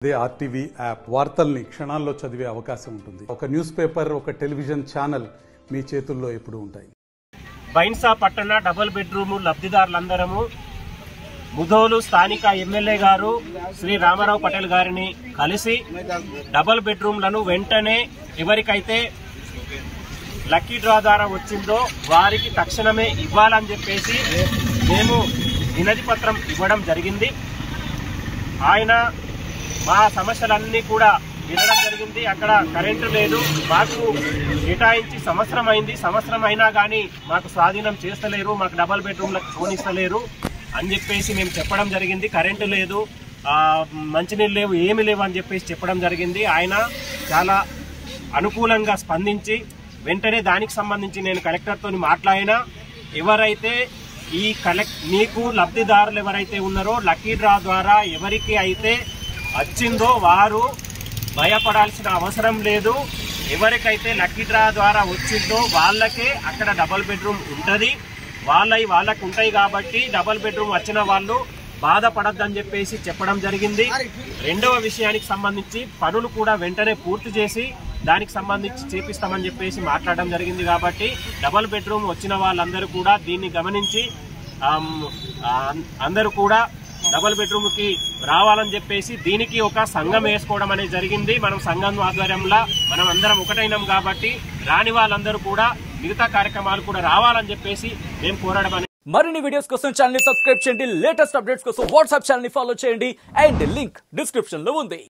అదే RTV app వార్తల్ని క్షణాల్లో చదివే అవకాశం ఉంటుంది. ఒక న్యూస్ పేపర్, ఒక టెలివిజన్ ఛానల్ మీ చేతుల్లో ఎప్పుడూ ఉంటాయి. బైన్సా పట్టణ డబుల్ బెడ్రూమ్ లబ్ధిదారులందరము ముధోలు స్థానిక ఎమ్మెల్యే గారు శ్రీ రామారావు పటేల్ గారిని కలిసి డబుల్ బెడ్రూమ్లను వెంటనే ఎవరికైతే లక్కీ డ్రా ద్వారా వచ్చిందో వారికి తక్షణమే ఇవ్వాలని చెప్పేసి మేము వినతి పత్రం ఇవ్వడం జరిగింది. ఆయన మా సమస్యలన్నీ కూడా వినడం జరిగింది. అక్కడ కరెంటు లేదు, మాకు కేటాయించి సంవత్సరం అయింది. సంవత్సరం అయినా కానీ మాకు స్వాధీనం చేస్తలేరు, మాకు డబల్ బెడ్రూమ్లకు ఫోనిస్తలేరు అని చెప్పేసి మేము చెప్పడం జరిగింది. కరెంటు లేదు, మంచినీళ్ళు లేవు, ఏమి లేవు అని చెప్పేసి చెప్పడం జరిగింది. ఆయన చాలా అనుకూలంగా స్పందించి వెంటనే దానికి సంబంధించి నేను కలెక్టర్తో మాట్లాడినా ఎవరైతే మీకు లబ్ధిదారులు ఎవరైతే ఉన్నారో లక్కీ డ్రా ద్వారా ఎవరికి అయితే వచ్చిందో వారు భయపడాల్సిన అవసరం లేదు. ఎవరికైతే లక్కీ డ్రా ద్వారా వచ్చిందో వాళ్ళకే అక్కడ డబుల్ బెడ్రూమ్ ఉంటుంది. వాళ్ళకు ఉంటాయి కాబట్టి డబుల్ బెడ్రూమ్ వచ్చిన వాళ్ళు బాధపడద్దని చెప్పేసి చెప్పడం జరిగింది. రెండవ విషయానికి సంబంధించి పనులు కూడా వెంటనే పూర్తి చేసి దానికి సంబంధించి చేపిస్తామని చెప్పేసి మాట్లాడడం జరిగింది. కాబట్టి డబుల్ బెడ్రూమ్ వచ్చిన వాళ్ళందరూ కూడా దీన్ని గమనించి అందరూ కూడా డబుల్ బెడ్రూమ్కి రావాలని చెప్పేసి దీనికి ఒక సంఘం వేసుకోవడం అనేది జరిగింది. మనం సంఘం ఆధ్వర్యంలో మనం అందరం ఒకటైనాం కాబట్టి రాని వాళ్ళందరూ కూడా మిగతా కార్యక్రమాలు కూడా రావాలని చెప్పేసి మేము కోరడం అనేది. మరిన్ని వీడియోస్ కోసం ఛానల్ ని సబ్స్క్రైబ్ చేయండి. లేటెస్ట్ అప్డేట్స్ కోసం వాట్సాప్ ఛానల్ ని ఫాలో చేయండి. అండ్ లింక్ డిస్క్రిప్షన్ లో ఉంది.